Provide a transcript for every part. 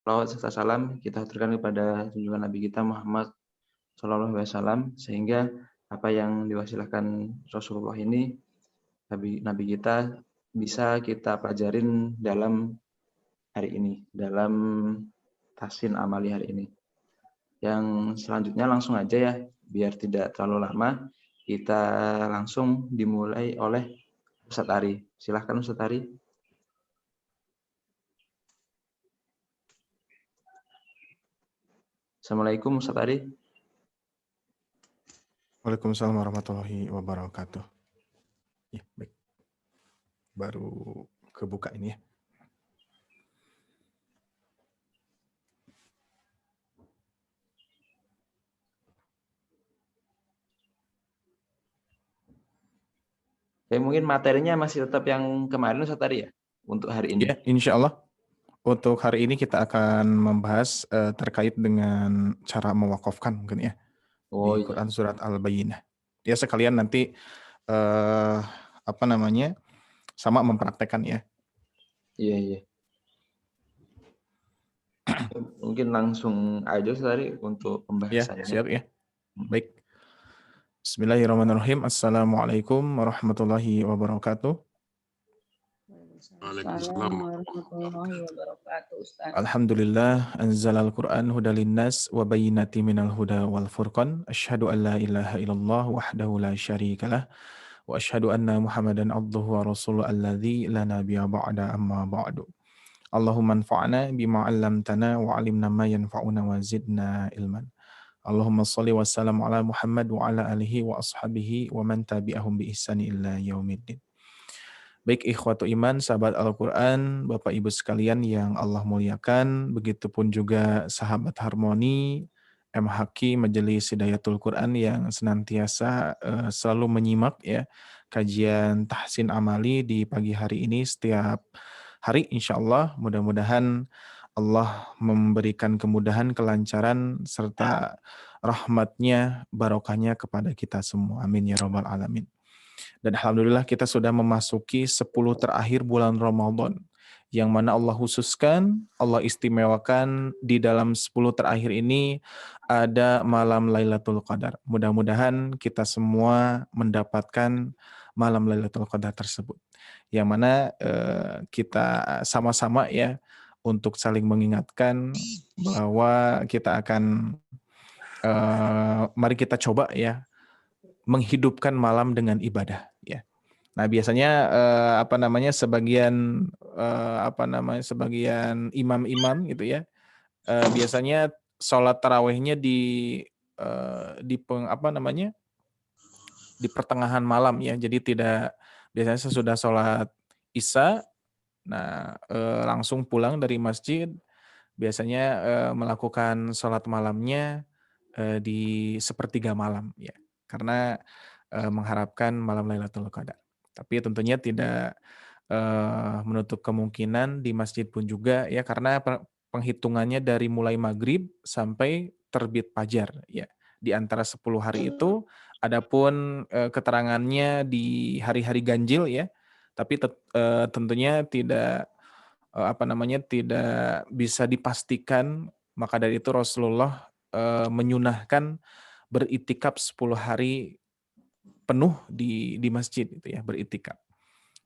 Salawat serta salam kita haturkan kepada junjungan Nabi kita Muhammad Shallallahu Alaihi Wasallam, sehingga apa yang diwasilahkan Rasulullah ini, Nabi kita, bisa kita pelajarin dalam hari ini, dalam tahsin amali hari ini. Yang selanjutnya langsung aja ya, biar tidak terlalu lama, kita langsung dimulai oleh Ustadz Ari. Silahkan Ustadz Ari. Assalamualaikum Ustadz Ari. Waalaikumsalam warahmatullahi wabarakatuh. Ya, baik. Baru kebuka ini ya. Ya, mungkin materinya masih tetap yang kemarin Ustadz Ari ya, untuk hari ini. Ya, insya Allah. Untuk hari ini kita akan membahas terkait dengan cara mewakafkan mungkin ya. Oh Di iya. Quran surat Al-Bayyinah. Ya sekalian nanti sama mempraktekkan ya. Iya. Mungkin langsung aja Ustadz untuk pembahasannya. Ya, siap ya. Baik. Bismillahirrahmanirrahim. Assalamualaikum warahmatullahi wabarakatuh. Waalaikumsalam warahmatullahi wabarakatuh, Ustaz. Alhamdulillah anzalal Qur'an hudal linnas wa bayyinatin minal huda wal furqan. Asyhadu an la ilaha illallah wahdahu la syarikalah wa asyhadu anna Muhammadan abduhu wa rasuluhu alladzi la nabiyya ba'da amma ba'du. Allahumma anfa'na bima 'allamtana wa 'allimna ma yanfa'una wa zidna ilman. Allahumma shalli wa sallam ala Muhammad wa ala alihi wa ashabihi wa man tabi'ahum bi ihsani ila yaumiddin. Baik ikhwatu iman, sahabat Al-Quran, Bapak Ibu sekalian yang Allah muliakan, begitupun juga sahabat Harmoni, MHQ Majelis Hidayatul Quran yang senantiasa selalu menyimak ya kajian tahsin amali di pagi hari ini setiap hari insya Allah. Mudah-mudahan Allah memberikan kemudahan, kelancaran, serta rahmatnya, barokahnya kepada kita semua. Amin ya rabbal alamin. Dan alhamdulillah kita sudah memasuki 10 terakhir bulan Ramadan, yang mana Allah khususkan, Allah istimewakan di dalam 10 terakhir ini ada malam Lailatul Qadar. Mudah-mudahan kita semua mendapatkan malam Lailatul Qadar tersebut. Yang mana kita sama-sama ya untuk saling mengingatkan bahwa kita akan mari kita coba ya menghidupkan malam dengan ibadah ya. Nah, biasanya sebagian imam-imam gitu ya. Biasanya sholat tarawihnya di pertengahan malam ya. Jadi tidak biasanya sesudah sholat Isya langsung pulang dari masjid, biasanya melakukan sholat malamnya di sepertiga malam ya. Karena mengharapkan malam Lailatul Qadar. Tapi tentunya tidak menutup kemungkinan di masjid pun juga ya, karena penghitungannya dari mulai maghrib sampai terbit fajar ya. Di antara 10 hari itu, adapun keterangannya di hari-hari ganjil ya, tapi tentunya tidak tidak bisa dipastikan. Maka dari itu Rasulullah menyunahkan beritikaf 10 hari penuh di masjid itu ya, beritikaf.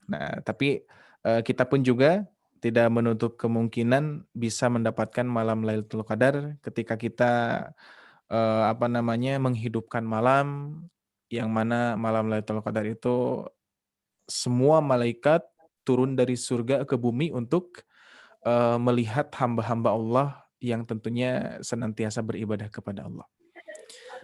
Nah, tapi kita pun juga tidak menutup kemungkinan bisa mendapatkan malam Lailatul Qadar ketika kita menghidupkan malam, yang mana malam Lailatul Qadar itu semua malaikat turun dari surga ke bumi untuk melihat hamba-hamba Allah yang tentunya senantiasa beribadah kepada Allah.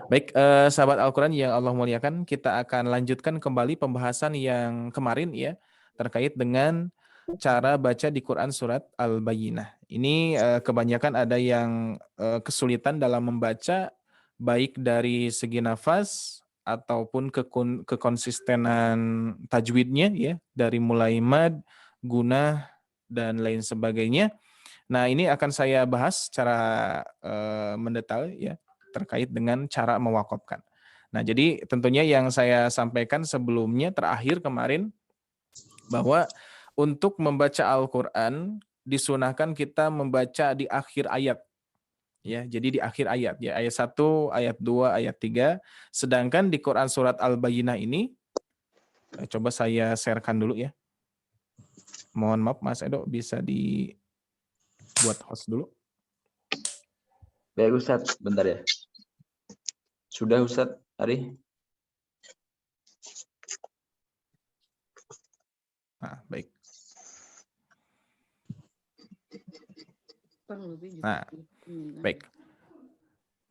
Baik, sahabat Al-Quran yang Allah muliakan, kita akan lanjutkan kembali pembahasan yang kemarin ya, terkait dengan cara baca di Quran surat Al-Bayyinah. Ini kebanyakan ada yang kesulitan dalam membaca, baik dari segi nafas ataupun kekonsistenan tajwidnya ya, dari mulai mad, gunah, dan lain sebagainya. Nah, ini akan saya bahas secara mendetail ya, terkait dengan cara mewakafkan. Nah, jadi tentunya yang saya sampaikan sebelumnya terakhir kemarin, bahwa untuk membaca Al-Quran disunahkan kita membaca di akhir ayat. Ya, jadi di akhir ayat ya, ayat 1, ayat 2, ayat 3. Sedangkan di Quran surat Al-Bayyinah ini coba saya sharekan dulu ya. Mohon maaf Mas Edo, bisa dibuat host dulu. Baik Ustadz, bentar ya. Sudah Ustadz, Ari? Nah, baik. Nah, baik.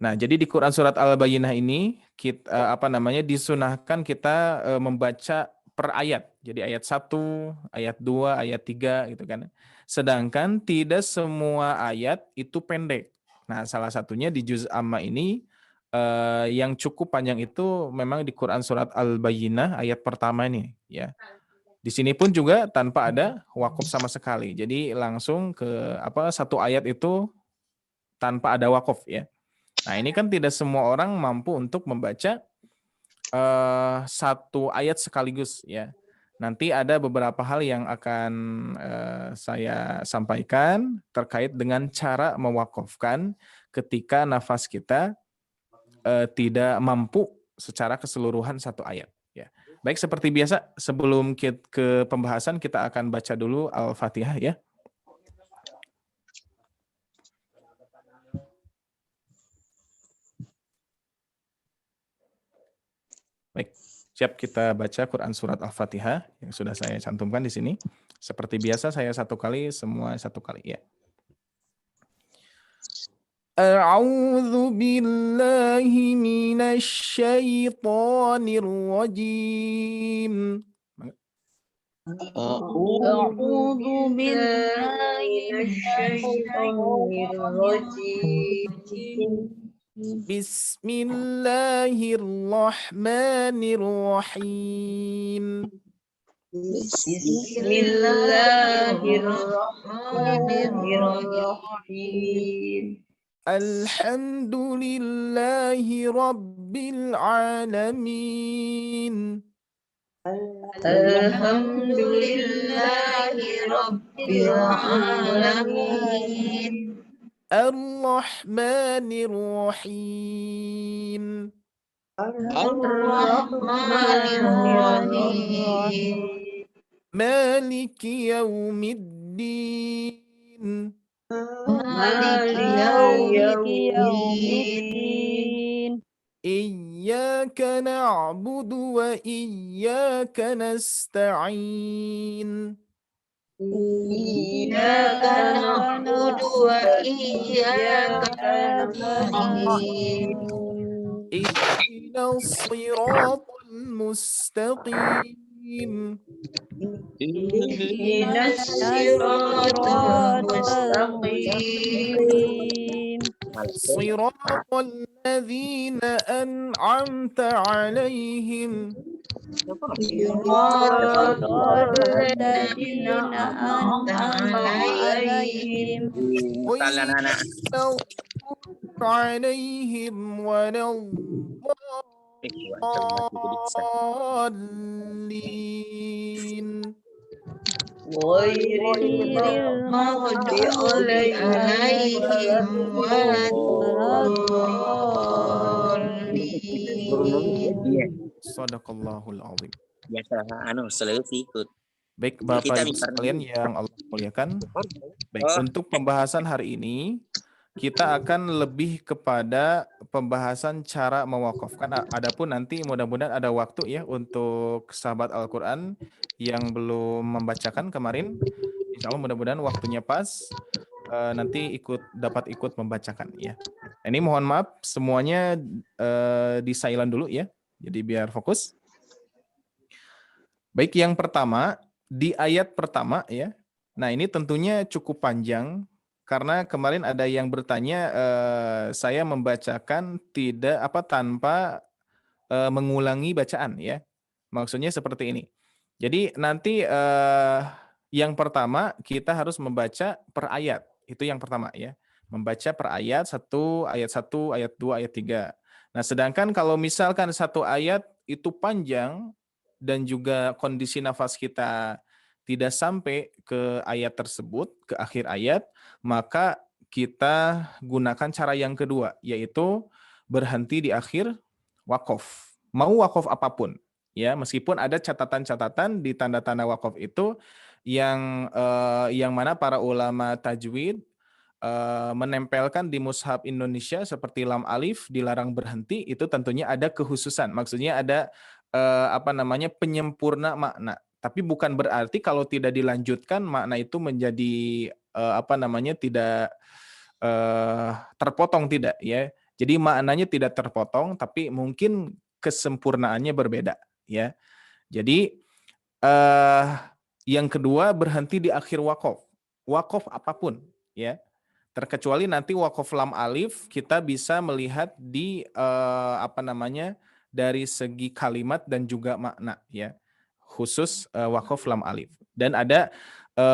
Nah, jadi di Quran surat Al-Bayyinah ini kita disunahkan kita membaca per ayat. Jadi ayat 1, ayat 2, ayat 3 gitu kan. Sedangkan tidak semua ayat itu pendek. Nah, salah satunya di juz amma ini yang cukup panjang itu memang di Quran surat Al-Bayyinah ayat pertama ini ya. Di sini pun juga tanpa ada wakaf sama sekali. Jadi langsung ke satu ayat itu tanpa ada wakaf ya. Nah, ini kan tidak semua orang mampu untuk membaca satu ayat sekaligus ya. Nanti ada beberapa hal yang akan saya sampaikan terkait dengan cara mewakafkan ketika nafas kita tidak mampu secara keseluruhan satu ayat ya. Baik, seperti biasa sebelum ke pembahasan kita akan baca dulu Al-Fatihah ya. Baik, siap, kita baca Quran surat Al-Fatihah yang sudah saya cantumkan di sini. Seperti biasa saya satu kali, semua satu kali ya. A'udzu billahi minasy syaithanir rajim. A'udzu billahi minasyaitonir rajim. Bismillahirrahmanirrahim. Bismillahirrahmanirrahim. Alhamdulillahi rabbil alamin. Alhamdulillahi rabbil alamin. Ar-Rahmanir Rahim. Ar-Rahmanir Rahim. Maliki Yaumiddin. Maliki yaumiddin. Iyyaka na'budu wa iyyaka nasta'in. Iyyaka na'budu wa iyyaka nasta'in. Ihdinas siratal mustaqim. Ihdinas siratal mustaqim. Siratal ladzina an'amta 'alaihim. Siratal ladzina an'amta 'alaihim. عليهم ولا الضالين غير المغضوب عليهم ولا الضالين. Shadaqallahul azim. Ya selalu ikut. Baik Bapak Ibu sekalian yang Allah muliakan. Baik, untuk pembahasan hari ini kita akan lebih kepada pembahasan cara mewakafkan. Adapun nanti mudah-mudahan ada waktu ya untuk sahabat Al-Quran yang belum membacakan kemarin. Insya Allah mudah-mudahan waktunya pas, nanti dapat ikut membacakan ya. Ini mohon maaf semuanya di silent dulu ya, jadi biar fokus. Baik, yang pertama di ayat pertama ya. Nah, ini tentunya cukup panjang karena kemarin ada yang bertanya saya membacakan tanpa mengulangi bacaan ya. Maksudnya seperti ini. Jadi nanti yang pertama kita harus membaca per ayat. Itu yang pertama ya. Membaca per ayat, ayat 1, ayat 2, ayat 3. Nah, sedangkan kalau misalkan satu ayat itu panjang dan juga kondisi nafas kita tidak sampai ke ayat tersebut, ke akhir ayat, maka kita gunakan cara yang kedua, yaitu berhenti di akhir wakaf. Mau wakaf apapun, ya, meskipun ada catatan-catatan di tanda-tanda wakaf itu yang mana para ulama tajwid menempelkan di mushaf Indonesia seperti lam alif dilarang berhenti, itu tentunya ada kekhususan. Maksudnya ada penyempurna makna. Tapi bukan berarti kalau tidak dilanjutkan makna itu menjadi tidak terpotong, tidak ya. Jadi maknanya tidak terpotong, tapi mungkin kesempurnaannya berbeda ya. Jadi yang kedua berhenti di akhir wakaf. Wakaf apapun ya. Terkecuali nanti wakaf lam alif kita bisa melihat di dari segi kalimat dan juga makna ya. Khusus wakaf lam alif. Dan ada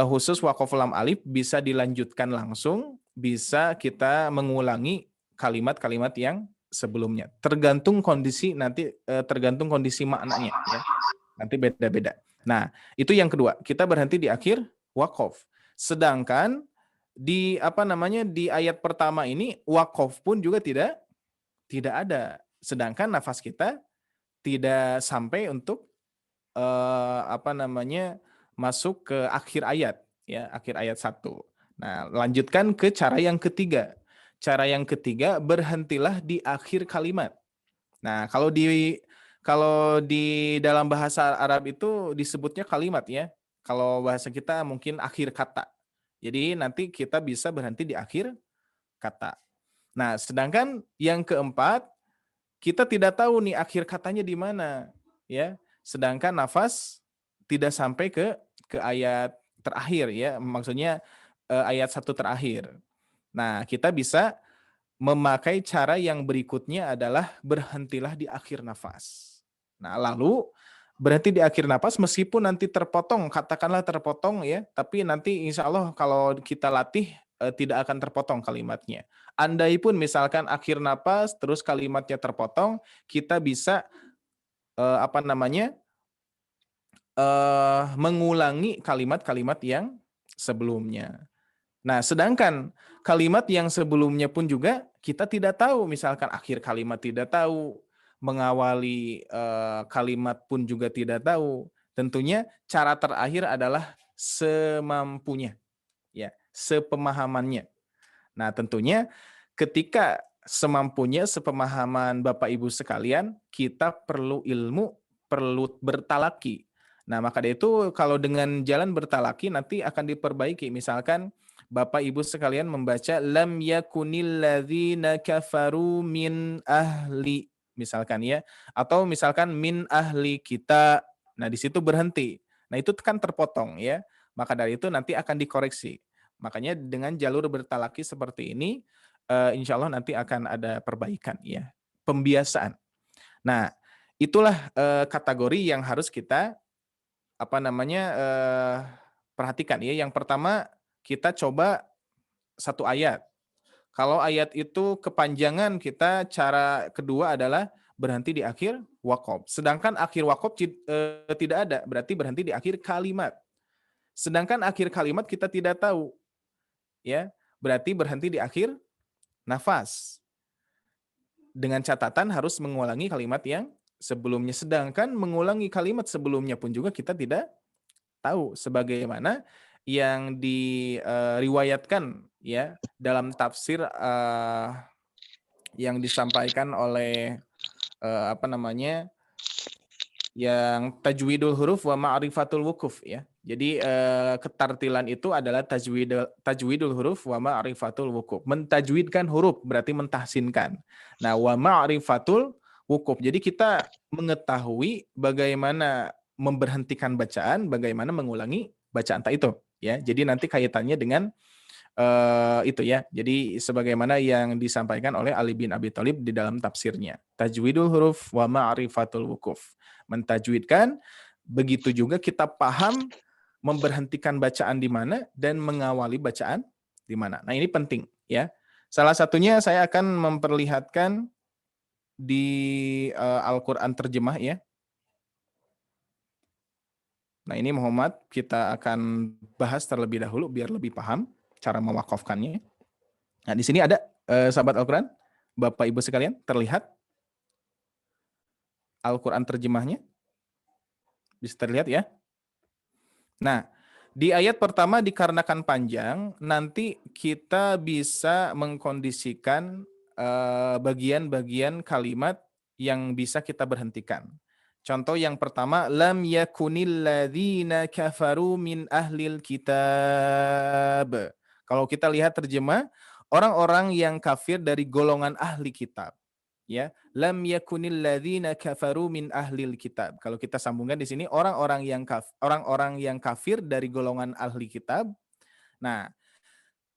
khusus wakaf lam alif bisa dilanjutkan langsung, bisa kita mengulangi kalimat-kalimat yang sebelumnya. Tergantung kondisi tergantung kondisi maknanya ya. Nanti beda-beda. Nah, itu yang kedua, kita berhenti di akhir wakaf. Sedangkan di di ayat pertama ini wakaf pun juga tidak ada. Sedangkan nafas kita tidak sampai untuk masuk ke akhir ayat ya, akhir ayat 1. Nah, lanjutkan ke cara yang ketiga. Cara yang ketiga, berhentilah di akhir kalimat. Nah, kalau di dalam bahasa Arab itu disebutnya kalimat ya. Kalau bahasa kita mungkin akhir kata. Jadi nanti kita bisa berhenti di akhir kata. Nah, sedangkan yang keempat, kita tidak tahu nih akhir katanya di mana ya. Sedangkan nafas tidak sampai ke ayat terakhir ya. Maksudnya ayat 1 terakhir. Nah, kita bisa memakai cara yang berikutnya adalah berhentilah di akhir nafas. Nah, lalu berhenti di akhir nafas meskipun nanti terpotong, katakanlah terpotong ya, tapi nanti insya Allah kalau kita latih tidak akan terpotong kalimatnya. Andai pun misalkan akhir nafas terus kalimatnya terpotong, kita bisa mengulangi kalimat-kalimat yang sebelumnya. Nah, sedangkan kalimat yang sebelumnya pun juga kita tidak tahu, misalkan akhir kalimat tidak tahu, mengawali kalimat pun juga tidak tahu. Tentunya cara terakhir adalah semampunya, ya, sepemahamannya. Nah, tentunya ketika semampunya, sepemahaman Bapak Ibu sekalian, kita perlu ilmu, perlu bertalaki. Nah, maka dari itu kalau dengan jalan bertalaki nanti akan diperbaiki. Misalkan Bapak Ibu sekalian membaca lam yakunil ladzina kafaru min ahli misalkan ya, atau misalkan min ahli kita. Nah, di situ berhenti. Nah, itu kan terpotong ya. Maka dari itu nanti akan dikoreksi. Makanya dengan jalur bertalaki seperti ini insya Allah nanti akan ada perbaikan ya. Pembiasaan. Nah, itulah kategori yang harus kita perhatikan ya. Yang pertama kita coba satu ayat. Kalau ayat itu kepanjangan, kita cara kedua adalah berhenti di akhir wakaf. Sedangkan akhir wakaf tidak ada, berarti berhenti di akhir kalimat. Sedangkan akhir kalimat kita tidak tahu, ya, berarti berhenti di akhir nafas. Dengan catatan harus mengulangi kalimat yang sebelumnya. Sedangkan mengulangi kalimat sebelumnya pun juga kita tidak tahu, sebagaimana yang diriwayatkan ya dalam tafsir yang disampaikan oleh yang tajwidul huruf wa ma'rifatul wukuf ya. Jadi ketartilan itu adalah tajwidul huruf wa ma'rifatul wukuf. Mentajwidkan huruf berarti mentahsinkan. Nah, wa ma'rifatul wukuf. Jadi kita mengetahui bagaimana memberhentikan bacaan, bagaimana mengulangi bacaan itu ya. Jadi nanti kaitannya dengan itu ya. Jadi sebagaimana yang disampaikan oleh Ali bin Abi Thalib di dalam tafsirnya. Tajwidul huruf wa ma'rifatul wukuf. Mentajwidkan, begitu juga kita paham memberhentikan bacaan di mana dan mengawali bacaan di mana. Nah, ini penting ya. Salah satunya saya akan memperlihatkan di Al-Qur'an terjemah ya. Nah ini Muhammad kita akan bahas terlebih dahulu biar lebih paham cara mewakafkannya. Nah di sini ada sahabat Al-Quran, Bapak Ibu sekalian, terlihat Al-Quran terjemahnya? Bisa terlihat ya? Nah, di ayat pertama dikarenakan panjang, nanti kita bisa mengkondisikan bagian-bagian kalimat yang bisa kita berhentikan. Contoh yang pertama, lam yakunil ladzina kafaru min ahlil kitab. Kalau kita lihat terjemah, orang-orang yang kafir dari golongan ahli kitab. Ya, lam yakunil ladzina kafaru min ahlil kitab. Kalau kita sambungkan di sini orang-orang yang kafir dari golongan ahli kitab. Nah,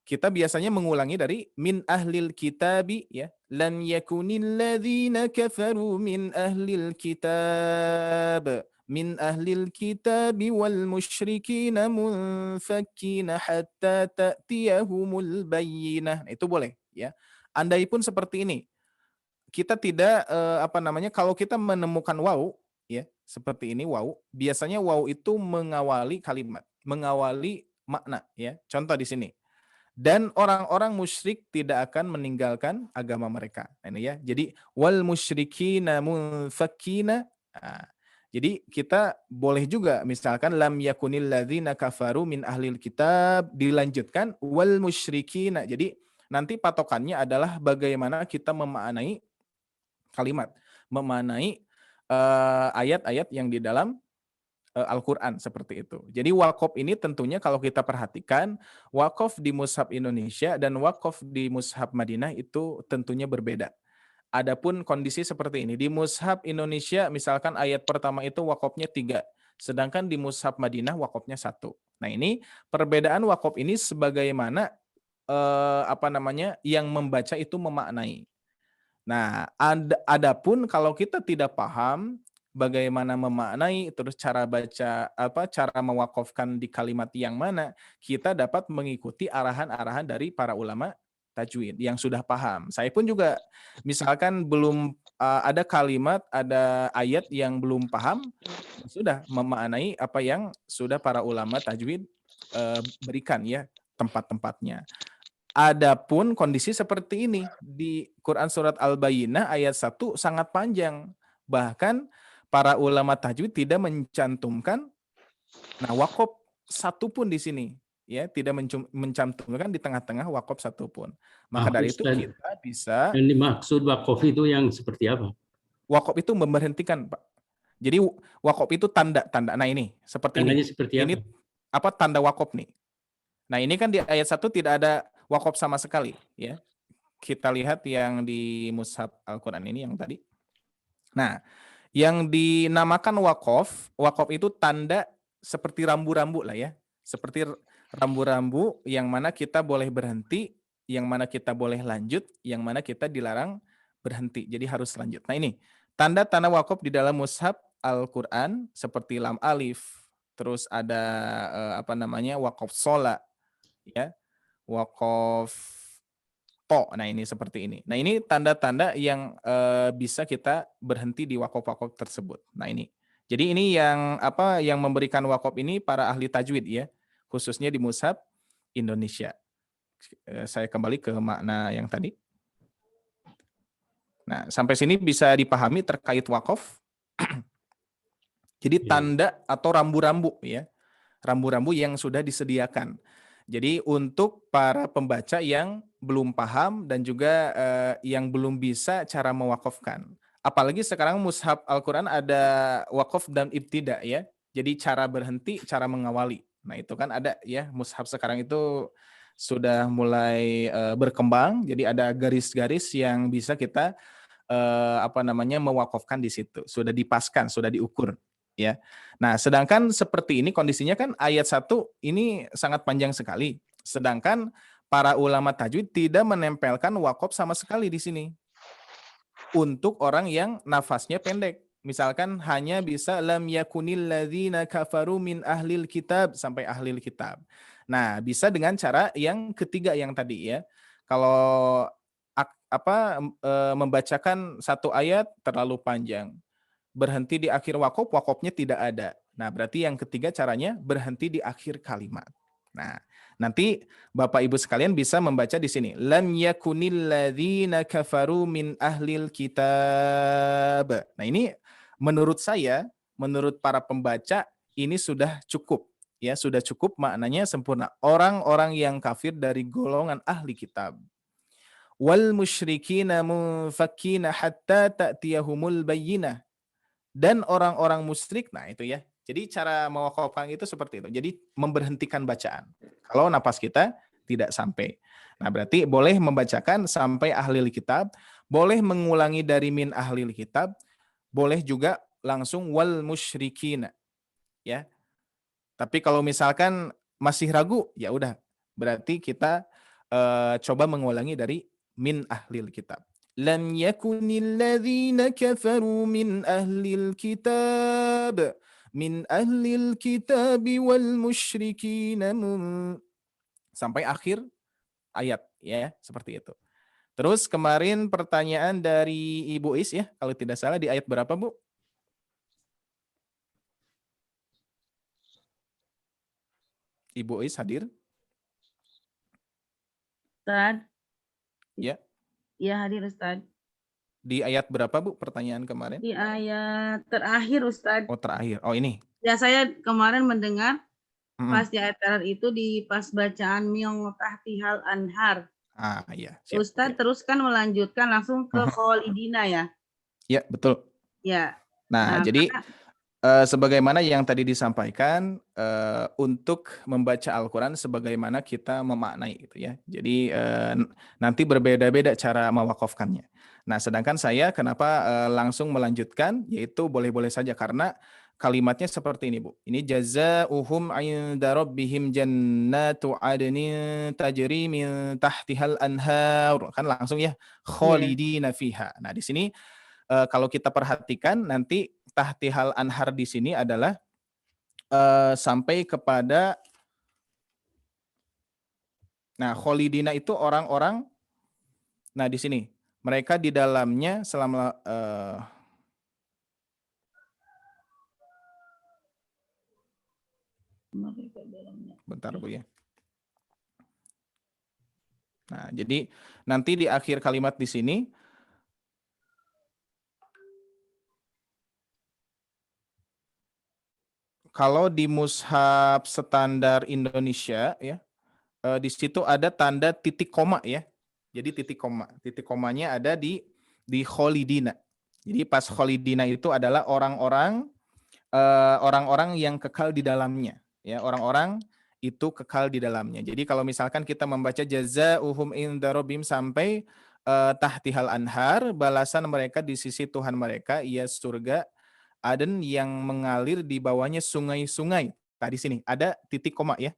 kita biasanya mengulangi dari min ahlil kitabi ya. Lam yakunil ladzina kafaru min ahlil kitab. Min ahlil kitabi wal musyrikina munfakkina hatta ta'tiyahumul bayyinah. Nah, itu boleh ya. Andai pun seperti ini. Kita tidak kalau kita menemukan waw ya seperti ini waw, biasanya waw itu mengawali kalimat, mengawali makna ya. Contoh di sini. Dan orang-orang musyrik tidak akan meninggalkan agama mereka. Nah, ini ya. Jadi wal musyrikina munfakkina. Nah, jadi kita boleh juga misalkan lam yakunil ladzina kafaru min ahlil kitab dilanjutkan wal musyrikina. Jadi nanti patokannya adalah bagaimana kita memaknai kalimat, memaknai ayat-ayat yang di dalam Al-Quran seperti itu. Jadi wakaf ini tentunya kalau kita perhatikan, wakaf di Mushaf Indonesia dan wakaf di Mushaf Madinah itu tentunya berbeda. Adapun kondisi seperti ini, di Mushaf Indonesia misalkan ayat pertama itu wakafnya 3, sedangkan di Mushaf Madinah wakafnya 1. Nah ini perbedaan wakaf ini sebagaimana yang membaca itu memaknai. Nah, adapun kalau kita tidak paham bagaimana memaknai, terus cara baca cara mewakafkan di kalimat yang mana, kita dapat mengikuti arahan-arahan dari para ulama tajwid yang sudah paham. Saya pun juga misalkan belum ada kalimat, ada ayat yang belum paham, sudah memaknai apa yang sudah para ulama tajwid berikan ya tempat-tempatnya. Adapun kondisi seperti ini di Quran surat Al-Bayyinah ayat 1 sangat panjang. Bahkan para ulama tajwid tidak mencantumkan wakaf satu pun di sini ya, tidak mencantumkan di tengah-tengah wakaf satu pun. Maka dari itu kita bisa yang dimaksud wakaf itu yang seperti apa? Wakaf itu memberhentikan, Pak. Jadi wakaf itu tanda-tanda. Nah ini seperti tandanya ini. Seperti ini apa tanda wakaf nih? Nah, ini kan di ayat 1 tidak ada wakaf sama sekali ya. Kita lihat yang di Mushaf Al-Qur'an ini yang tadi. Nah, yang dinamakan wakaf itu tanda seperti rambu-rambu lah ya. Seperti rambu-rambu yang mana kita boleh berhenti, yang mana kita boleh lanjut, yang mana kita dilarang berhenti. Jadi harus lanjut. Nah, ini tanda-tanda wakaf di dalam Mushaf Al-Qur'an seperti lam alif, terus ada wakaf sholat ya, wakaf to. Nah ini seperti ini. Nah ini tanda-tanda yang bisa kita berhenti di wakaf-wakaf tersebut. Nah ini. Jadi ini yang memberikan wakaf ini para ahli tajwid ya, khususnya di Mushaf Indonesia. Saya kembali ke makna yang tadi. Nah sampai sini bisa dipahami terkait wakaf. Jadi tanda atau rambu-rambu ya, rambu-rambu yang sudah disediakan. Jadi untuk para pembaca yang belum paham dan juga yang belum bisa cara mewakafkan. Apalagi sekarang Mushaf Al-Quran ada wakaf dan ibtida ya. Jadi cara berhenti, cara mengawali. Nah itu kan ada ya, Mushaf sekarang itu sudah mulai berkembang. Jadi ada garis-garis yang bisa kita mewakafkan di situ. Sudah dipaskan, sudah diukur. Ya. Nah, sedangkan seperti ini kondisinya kan ayat 1 ini sangat panjang sekali. Sedangkan para ulama tajwid tidak menempelkan wakaf sama sekali di sini. Untuk orang yang nafasnya pendek. Misalkan hanya bisa lam yakunil ladzina kafaru min ahlil kitab sampai ahlil kitab. Nah, bisa dengan cara yang ketiga yang tadi ya. Kalau membacakan satu ayat terlalu panjang. berhenti di akhir wakof, wakofnya tidak ada. Nah, berarti yang ketiga caranya berhenti di akhir kalimat. Nah, nanti Bapak Ibu sekalian bisa membaca di sini. Lam yakunil ladzina kafaru min ahlil kitab. Nah, ini menurut saya, menurut para pembaca ini sudah cukup. Ya, sudah cukup, maknanya sempurna. Orang-orang yang kafir dari golongan ahli kitab. Wal musyrikina munfakkina hatta ta'tiyahumul bayyinah. Dan orang-orang musyrik, nah itu ya. Jadi cara mewakafkan itu seperti itu. Jadi memberhentikan bacaan. Kalau napas kita tidak sampai. Nah, berarti boleh membacakan sampai ahlil kitab, boleh mengulangi dari min ahlil kitab, boleh juga langsung wal musyrikina. Ya. Tapi kalau misalkan masih ragu, ya udah. Berarti kita coba mengulangi dari min ahlil kitab. Lam yakunil ladzina kafaru min ahlil kitab wal musyrikin sampai akhir ayat ya, seperti itu. Terus kemarin pertanyaan dari Ibu Is ya, kalau tidak salah di ayat berapa, Bu? Ibu Is hadir? Ustaz. Ya. Ya, hadir Ustaz. Di ayat berapa, Bu, pertanyaan kemarin? Di ayat terakhir Ustaz. Oh, terakhir. Oh, ini. Ya, saya kemarin mendengar pas di ayat terakhir itu di pas bacaan Miong Tahtihal Anhar. Ah, iya. Siap. Ustaz terus kan melanjutkan langsung ke Kholidina ya? Ya, betul. Ya. Nah, jadi sebagaimana yang tadi disampaikan, untuk membaca Al-Quran sebagaimana kita memaknai gitu ya. Jadi nanti berbeda-beda cara mewakafkannya. Nah, sedangkan saya kenapa langsung melanjutkan, yaitu boleh-boleh saja karena kalimatnya seperti ini, Bu. Ini jazaa'uhum 'inda rabbihim jannatu 'adnin tajri min tahtihal anhar. Kan langsung ya, khalidina fiha. Nah, di sini kalau kita perhatikan nanti tahtihal anhar di sini adalah sampai kepada, nah kholidina itu orang-orang, nah di sini mereka di dalamnya selama bentar Bu ya. Nah, jadi nanti di akhir kalimat di sini kalau di mushaf standar Indonesia ya, di situ ada tanda titik koma ya. Jadi titik komanya ada di kholidina. Jadi pas kholidina itu adalah orang-orang yang kekal di dalamnya ya, orang-orang itu kekal di dalamnya. Jadi kalau misalkan kita membaca jazaa'uhum inda rabbihim sampai tahtihal anhar, balasan mereka di sisi Tuhan mereka ia surga Aden yang mengalir di bawahnya sungai-sungai. Nah, di sini ada titik koma ya.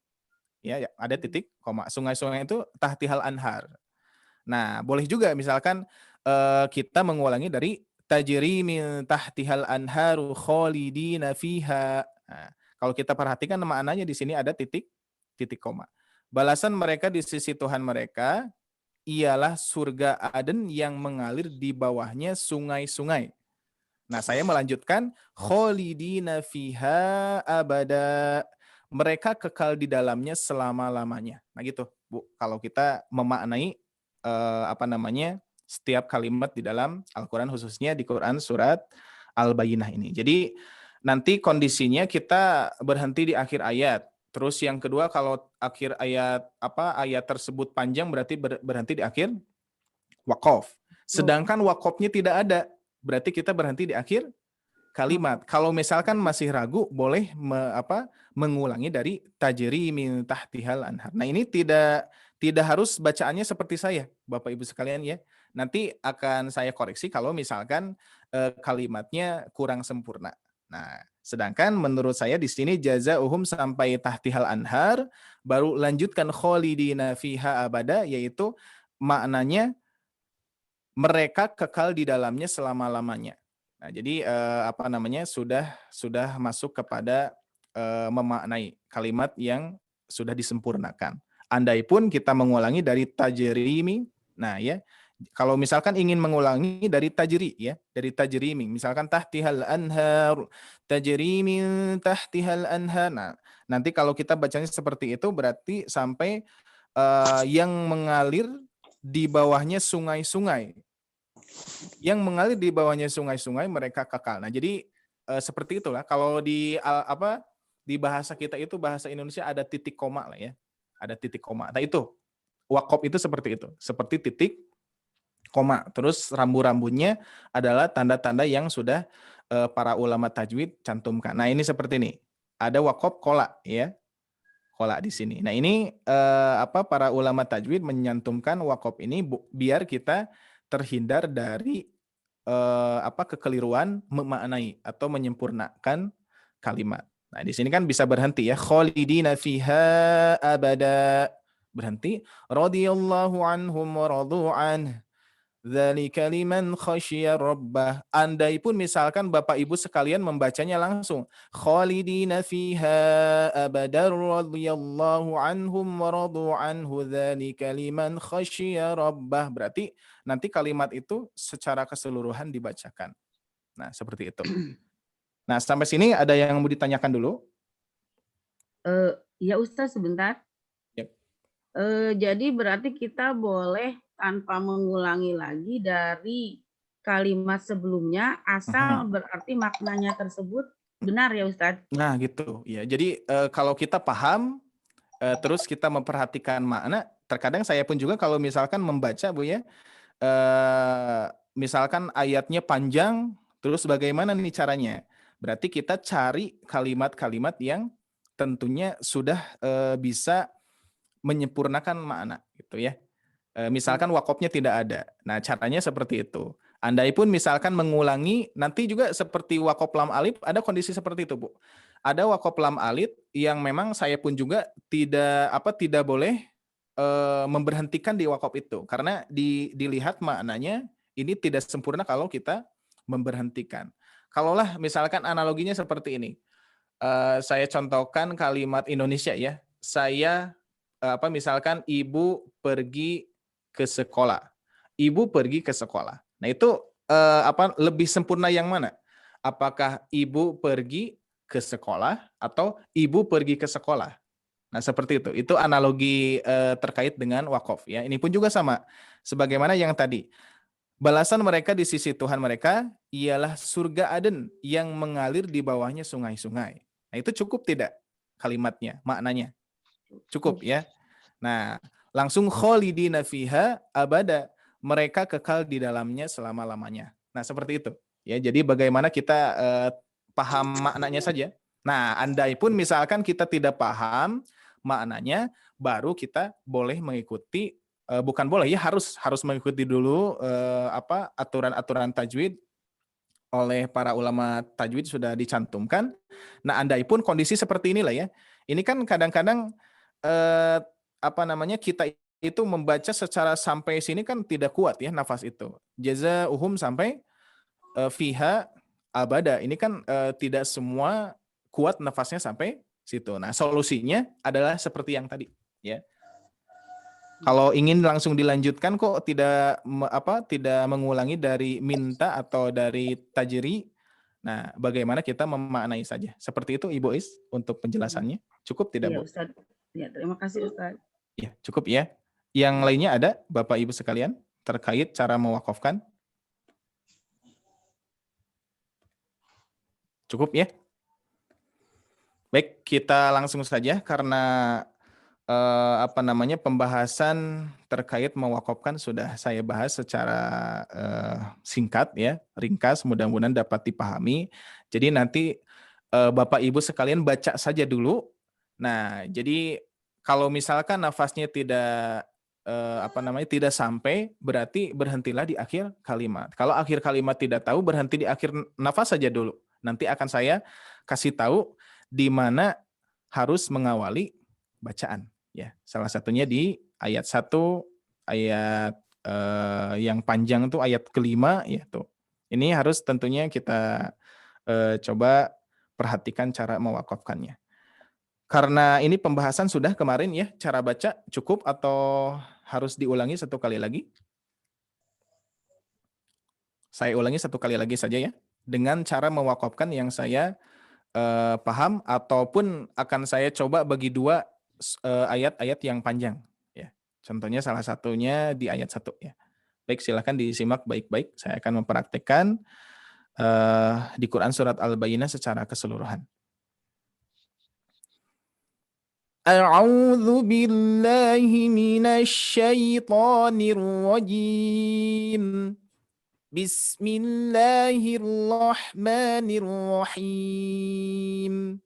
Ya, ada titik koma. Sungai-sungai itu tahtihal anhar. Nah, boleh juga misalkan kita mengulangi dari tajri min tahtihal anharu khalidina fiha. Nah, kalau kita perhatikan maknanya di sini ada titik koma. Balasan mereka di sisi Tuhan mereka ialah surga Aden yang mengalir di bawahnya sungai-sungai. Nah, saya melanjutkan khalidina fiha abada. Mereka kekal di dalamnya selama-lamanya. Nah, gitu, Bu. Kalau kita memaknai setiap kalimat di dalam Al-Qur'an, khususnya di Quran surat Al-Bayyinah ini. Jadi nanti kondisinya kita berhenti di akhir ayat. Terus yang kedua, kalau akhir ayat ayat tersebut panjang berarti berhenti di akhir waqaf. Sedangkan waqafnya tidak ada, berarti kita berhenti di akhir kalimat. Kalau misalkan masih ragu, boleh mengulangi dari tajri min tahtihal anhar. Nah, ini tidak harus bacaannya seperti saya, Bapak Ibu sekalian ya. Nanti akan saya koreksi kalau misalkan kalimatnya kurang sempurna. Nah, sedangkan menurut saya di sini jazaa'uhum sampai tahtihal anhar, baru lanjutkan khalidina fiha abada, yaitu maknanya mereka kekal di dalamnya selama-lamanya. Nah, jadi sudah masuk kepada memaknai kalimat yang sudah disempurnakan. Andai pun kita mengulangi dari tajrimi, nah ya, Kalau misalkan ingin mengulangi dari tajri ya, dari tajrimi, misalkan tahtihal anhar, tajri min tahtihal anhar. Nah, nanti kalau kita bacanya seperti itu berarti sampai yang mengalir di bawahnya sungai-sungai. Yang mengalir di bawahnya sungai-sungai mereka kekal. Nah, jadi seperti itulah kalau di di bahasa kita itu bahasa Indonesia ada titik koma lah ya. Ada titik koma. Nah, itu wakaf itu seperti itu, seperti titik koma. Terus rambu-rambunya adalah tanda-tanda yang sudah para ulama tajwid cantumkan. Nah, ini seperti ini. Ada wakaf kola ya. Kola di sini. Nah, ini para ulama tajwid menyantumkan wakaf ini biar kita terhindar dari kekeliruan memaknai atau menyempurnakan kalimat. Nah, di sini kan bisa berhenti ya. Khalidina fiha abada. Berhenti. Radhiyallahu anhum wa radu anhu. Dzalika liman khasyya rabbah. Andai pun misalkan Bapak Ibu sekalian membacanya langsung. Khalidina fiha abadar radhiyallahu anhum wa radu anhu dzalika liman khasyya rabbah. Berarti nanti kalimat itu secara keseluruhan dibacakan. Nah, seperti itu. Nah, sampai sini ada yang mau ditanyakan dulu? Ya Ustaz sebentar. Yep. Jadi berarti kita boleh tanpa mengulangi lagi dari kalimat sebelumnya asal berarti maknanya tersebut benar ya Ustadz? Nah gitu ya. Jadi kalau kita paham terus kita memperhatikan makna, terkadang saya pun juga kalau misalkan membaca Bu ya, misalkan ayatnya panjang, terus bagaimana nih caranya? Berarti kita cari kalimat-kalimat yang tentunya sudah bisa menyempurnakan makna gitu ya. Misalkan wakofnya tidak ada. Nah, caranya seperti itu. Andai pun misalkan mengulangi, nanti juga seperti wakof lam alif, ada kondisi seperti itu, Bu. Ada wakof lam alif yang memang saya pun juga tidak boleh memberhentikan di wakof itu. Karena dilihat maknanya ini tidak sempurna kalau kita memberhentikan. Kalaulah misalkan analoginya seperti ini. Saya contohkan kalimat Indonesia ya. Saya misalkan ibu pergi ke sekolah. Ibu pergi ke sekolah. Nah, itu lebih sempurna yang mana? Apakah ibu pergi ke sekolah atau ibu pergi ke sekolah? Nah, seperti itu. Itu analogi terkait dengan wakaf ya. Ini pun juga sama. Sebagaimana yang tadi. Balasan mereka di sisi Tuhan mereka ialah surga Aden yang mengalir di bawahnya sungai-sungai. Nah, itu cukup tidak kalimatnya, maknanya? Cukup ya. Nah, langsung khalidina fiha abada, mereka kekal di dalamnya selama-lamanya. Nah, seperti itu. Ya, jadi bagaimana kita paham maknanya saja. Nah, andai pun misalkan kita tidak paham maknanya, baru kita boleh mengikuti bukan boleh ya, harus mengikuti dulu aturan-aturan tajwid oleh para ulama tajwid sudah dicantumkan. Nah, andai pun kondisi seperti inilah ya. Ini kan kadang-kadang kita itu membaca secara sampai sini kan tidak kuat ya nafas itu. Jazaohum sampai fiha abada. Ini kan tidak semua kuat nafasnya sampai situ. Nah, solusinya adalah seperti yang tadi ya. Kalau ingin langsung dilanjutkan kok tidak mengulangi dari minta atau dari tajri. Nah, bagaimana kita memaknai saja. Seperti itu Ibu Is untuk penjelasannya. Cukup tidak, Bu? Iya, Ustaz. Ya, terima kasih Ustaz. Ya, cukup ya. Yang lainnya ada Bapak Ibu sekalian terkait cara mewakafkan? Cukup ya? Baik, kita langsung saja karena pembahasan terkait mewakafkan sudah saya bahas secara singkat ya, ringkas, mudah-mudahan dapat dipahami. Jadi nanti Bapak Ibu sekalian baca saja dulu. Nah, jadi kalau misalkan nafasnya tidak tidak sampai, berarti berhentilah di akhir kalimat. Kalau akhir kalimat tidak tahu, berhenti di akhir nafas saja dulu. Nanti akan saya kasih tahu di mana harus mengawali bacaan. Ya, salah satunya di ayat 1, ayat yang panjang itu ayat kelima ya tuh. Ini harus tentunya kita coba perhatikan cara mewakafkannya. Karena ini pembahasan sudah kemarin ya, cara baca cukup atau harus diulangi satu kali lagi? Saya ulangi satu kali lagi saja ya. Dengan cara mewakafkan yang saya paham, ataupun akan saya coba bagi dua ayat-ayat yang panjang. Ya. Contohnya salah satunya di ayat 1 ya. Baik, silakan disimak baik-baik. Saya akan mempraktikkan di Quran surat Al-Bayyinah secara keseluruhan. A'udzu billahi minasy syaithanir rajim. Bismillahirrahmanirrahim.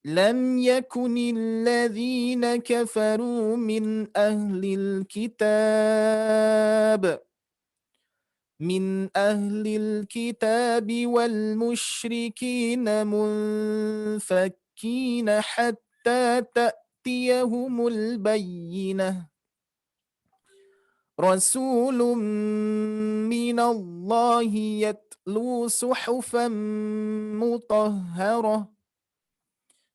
Lam yakunil ladzina kafaru min ahlil kitab wal musyrikin munfakin hatta ta'tiyahumul bayyinah. Rasulun minallahi yatlu suhufan mutahharah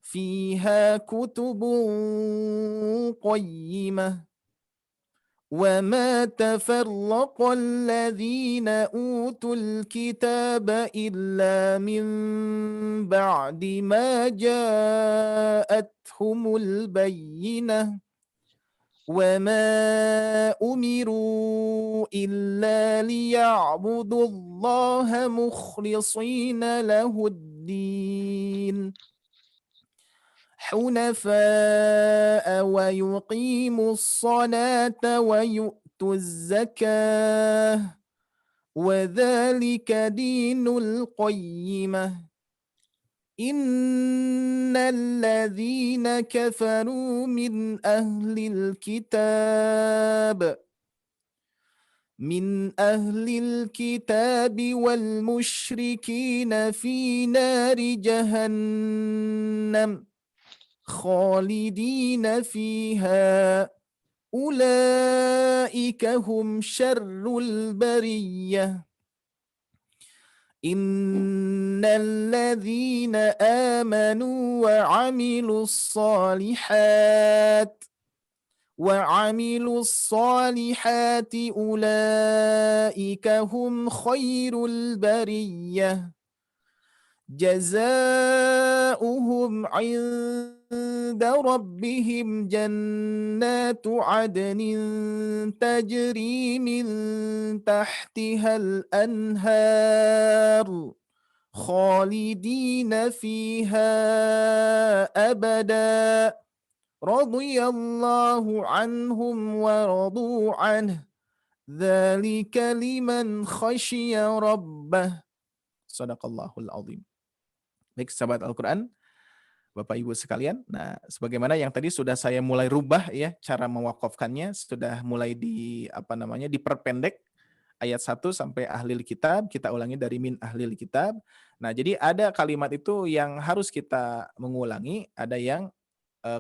fiha kutubun qayyimah. وما تفرق الذين أوتوا الكتاب إلا من بعد ما جاءتهم البينة وما أمروا إلا ليعبدوا الله مخلصين له الدين حنفاء ويقيموا الصلاة ويؤتوا الزكاة وذلك دين القيمة إن الذين كفروا من أهل الكتاب والمشركين في نار جهنم خالدين فيها أولئك هم شر البرية إن الذين آمنوا وعملوا الصالحات أولئك هم خير البرية جزاؤهم عند ربهم جنات عدن تجري من تحتها الأنهار خالدين فيها أبدا رضي الله عنهم ورضوا عنه ذلك لمن خشي ربه Sadaqallahul azim. Baik, sahabat Al-Quran, Bapak Ibu sekalian. Nah, sebagaimana yang tadi sudah saya mulai rubah ya, cara mewakafkannya sudah mulai diperpendek ayat 1 sampai ahlil kitab, kita ulangi dari min ahlil kitab. Nah, jadi ada kalimat itu yang harus kita mengulangi, ada yang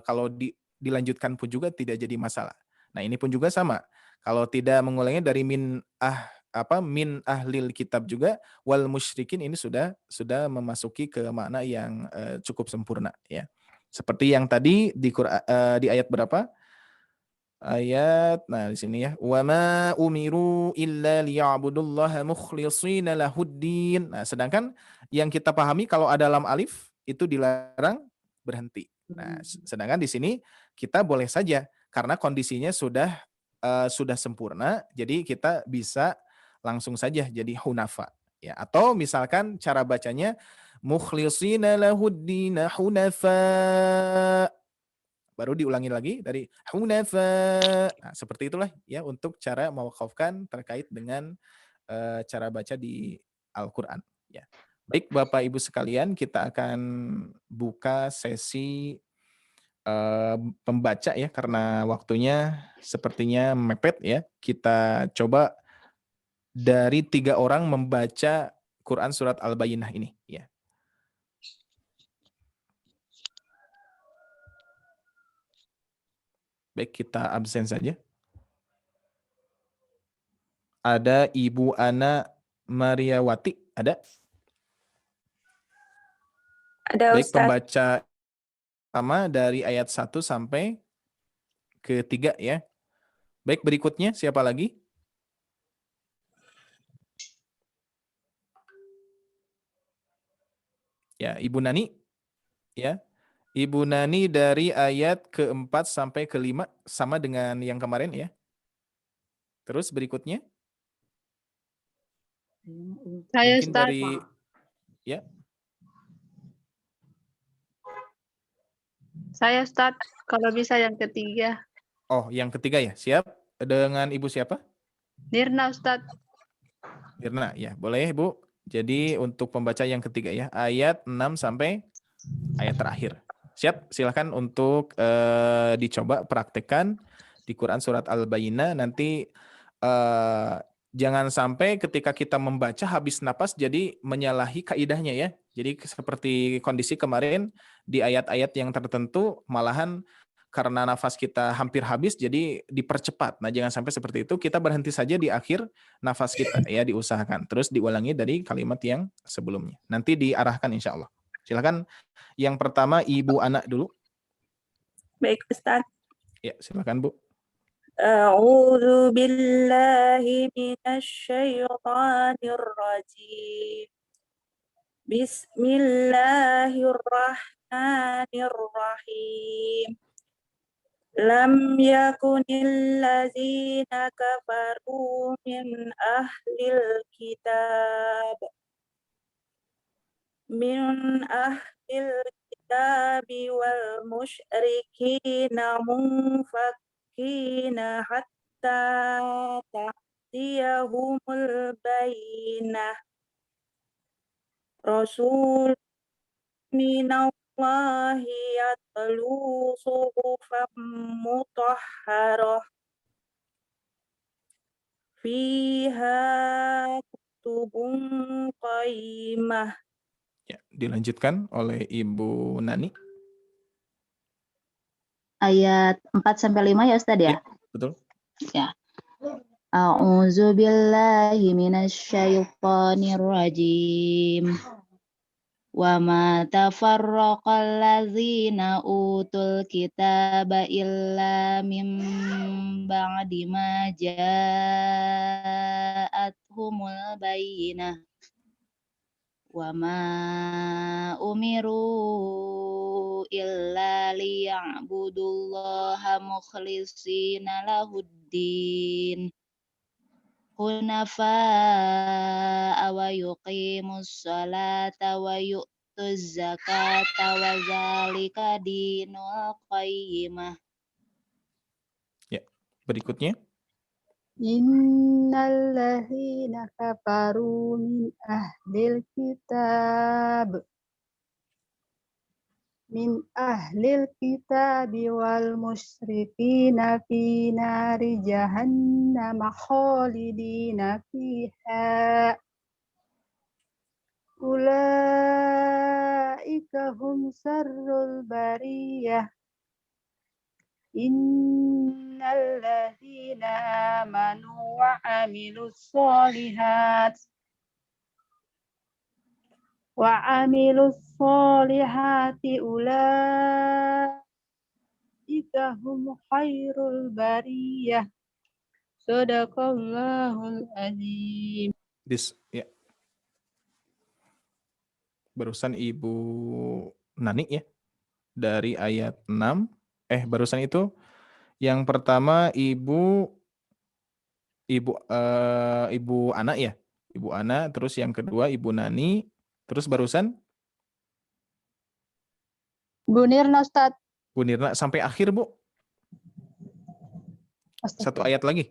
kalau dilanjutkan pun juga tidak jadi masalah. Nah, ini pun juga sama. Kalau tidak mengulanginya dari min ahlil kitab juga wal musyrikin, ini sudah memasuki ke makna yang cukup sempurna ya. Seperti yang tadi di ayat berapa? Nah di sini ya. Wa ma umiru illa liya'budullaha mukhlishina lahuddin. Nah, sedangkan yang kita pahami kalau ada lam alif itu dilarang berhenti. Nah, sedangkan di sini kita boleh saja karena kondisinya sudah sempurna, jadi kita bisa langsung saja jadi hunafa ya, atau misalkan cara bacanya mukhlishina lahuddin hunafa, baru diulangi lagi dari hunafa. Nah, seperti itulah ya untuk cara mewakafkan terkait dengan cara baca di Al-Qur'an ya. Baik Bapak Ibu sekalian, kita akan buka sesi pembaca ya, karena waktunya sepertinya mepet ya. Kita coba dari 3 orang membaca Quran surat Al-Bayyinah ini ya. Baik, kita absen saja. Ada Ibu Ana Mariawati, ada? Ada, Baik, Ustaz. pembaca pertama dari ayat 1 sampai ke 3 ya. Baik, berikutnya siapa lagi? Ya, Ibu Nani, ya. Ibu Nani dari ayat ke-4 sampai ke-5 sama dengan yang kemarin ya. Terus berikutnya Saya mungkin Ustaz. dari ya. Saya Ustaz. Kalau bisa yang ketiga. Oh, yang ketiga ya. Siap. Dengan Ibu siapa? Nirna Ustaz. Mirna, ya. Boleh, Bu. Jadi untuk pembaca yang ketiga ya, ayat 6 sampai ayat terakhir. Siap, silakan untuk dicoba praktekkan di Quran surat Al-Bayyinah. Nanti jangan sampai ketika kita membaca habis napas jadi menyalahi kaidahnya ya. Jadi seperti kondisi kemarin di ayat-ayat yang tertentu malahan karena nafas kita hampir habis jadi dipercepat. Nah, jangan sampai seperti itu. Kita berhenti saja di akhir nafas kita ya, diusahakan. Terus diulangi dari kalimat yang sebelumnya. Nanti diarahkan insya Allah. Silakan yang pertama Ibu Ana dulu. Baik, Ustaz. Ya, silakan Bu. A'udzu billahi minasyaitonir rajim. Bismillahirrahmanirrahim. Lam yakunil ladzina kafaru min ahlil kitab wal musyrikina munfakina hatta ta'tiyahumul bayyinah. Rasul minallahi yatlu suhufan mutahharah fiha kutubun qayyimah. Ya, dilanjutkan oleh Ibu Nani. Ayat 4 sampai 5 ya Ustaz ya? Ya, betul. Ya. A'udzu billahi minasyaitonir rajim. Wa ma tafarraqal ladzina utul kitaba illa mim ba'di ma ja'atuhumul bayyinah. Wa ma umiru illa liya'budullaha mukhlishina lahuddin hunafa'a wa yuqimus salata wa yu'tuz zakata wa zalika dinul qayyimah. Ya, berikutnya. Innal ladzina kafaru min ahlil kitab wal musyrikina fi nari jahannam khalidina fiha ulaika hum sarrul bariyah. Innal ladzina amanu wa amilus solihati ulaika hum khairul bariyah. Shadaqallahul azim. Ya. Barusan Ibu Nani ya. Dari ayat 6. Barusan itu yang pertama Ibu Ana ya. Ibu Ana, terus yang kedua Ibu Nani, terus barusan Bu Nirna Ustaz. Bu Nirna sampai akhir Bu. Satu ayat lagi.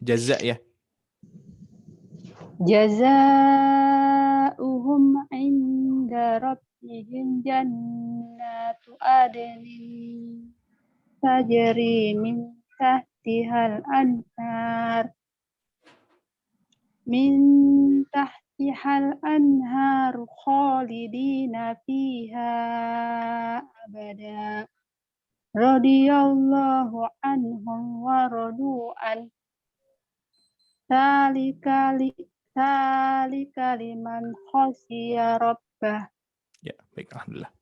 Jaza ya. Jazaa'uhum 'inda rabbihim jannatu adnin tajri min tahtihal anhar khalidina fiha abada. Radiyallahu anhum wa radu'an. Salika liman khasyiya rabbah. Ya, baik, alhamdulillah.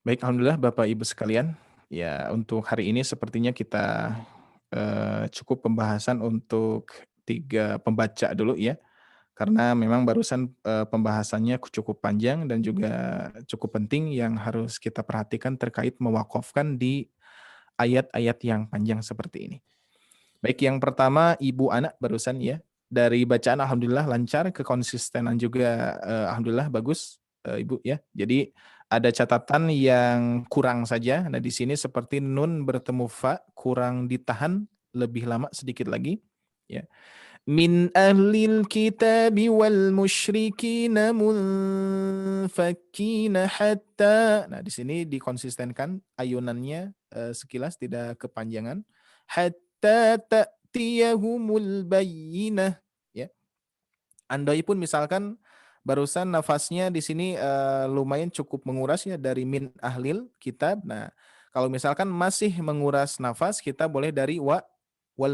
Baik, alhamdulillah Bapak Ibu sekalian. Ya, untuk hari ini sepertinya kita cukup pembahasan untuk 3 pembaca dulu ya. Karena memang barusan pembahasannya cukup panjang dan juga cukup penting yang harus kita perhatikan terkait mewakafkan di ayat-ayat yang panjang seperti ini. Baik, yang pertama Ibu Ana barusan ya. Dari bacaan alhamdulillah lancar, kekonsistenan juga alhamdulillah bagus Ibu ya. Jadi ada catatan yang kurang saja. Nah, di sini seperti nun bertemu fa kurang ditahan lebih lama sedikit lagi ya. Min ahlil kitabi wal musyrikina munfakkina hatta. Nah, di sini dikonsistenkan ayunannya sekilas tidak kepanjangan. Hatta ta'tiyahumul bayyinah ya. Andai pun misalkan barusan nafasnya di sini lumayan cukup menguras ya dari min ahlil kitab. Nah, kalau misalkan masih menguras nafas kita boleh dari wal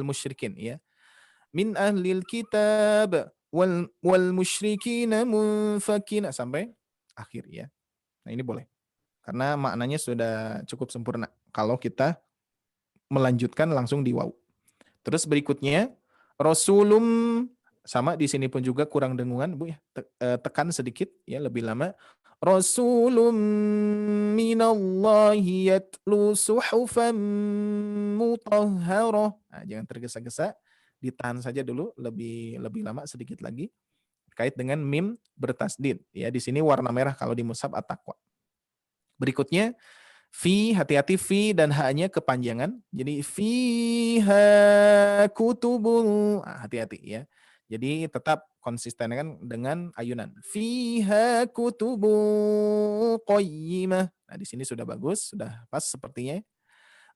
musyrikin ya. Min ahlil kitab wal musyrikina munfakina sampai akhir ya. Nah, ini boleh. Karena maknanya sudah cukup sempurna kalau kita melanjutkan langsung di waw. Terus berikutnya rasulum sama di sini pun juga kurang dengungan Bu ya. Tekan sedikit ya lebih lama. Rasulum minallahi yatlu suhufan mutahharah. Nah, jangan tergesa-gesa, ditahan saja dulu lebih lama sedikit lagi terkait dengan mim bertasdid ya. Di sini warna merah kalau di mushaf at-taqwa. Berikutnya fi, hati-hati fi dan ha-nya kepanjangan. Jadi fiha kutubun. Hati-hati ya. Jadi tetap konsisten dengan ayunan. Fiha kutubun qayyimah. Nah, di sini sudah bagus, sudah pas sepertinya.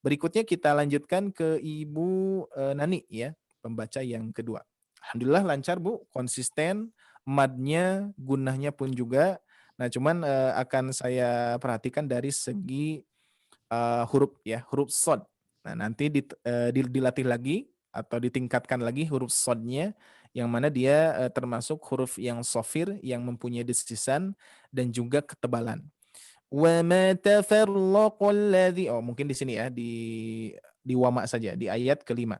Berikutnya kita lanjutkan ke Ibu Nani ya, pembaca yang kedua. Alhamdulillah lancar Bu, konsisten, madnya, gunahnya pun juga. Nah, cuman akan saya perhatikan dari segi huruf ya, huruf sod. Nah, nanti dilatih lagi atau ditingkatkan lagi huruf sodnya, yang mana dia termasuk huruf yang sofir, yang mempunyai desisan dan juga ketebalan. Wa ma tafarraqal ladzi, mungkin di sini ya di wama saja di ayat kelima.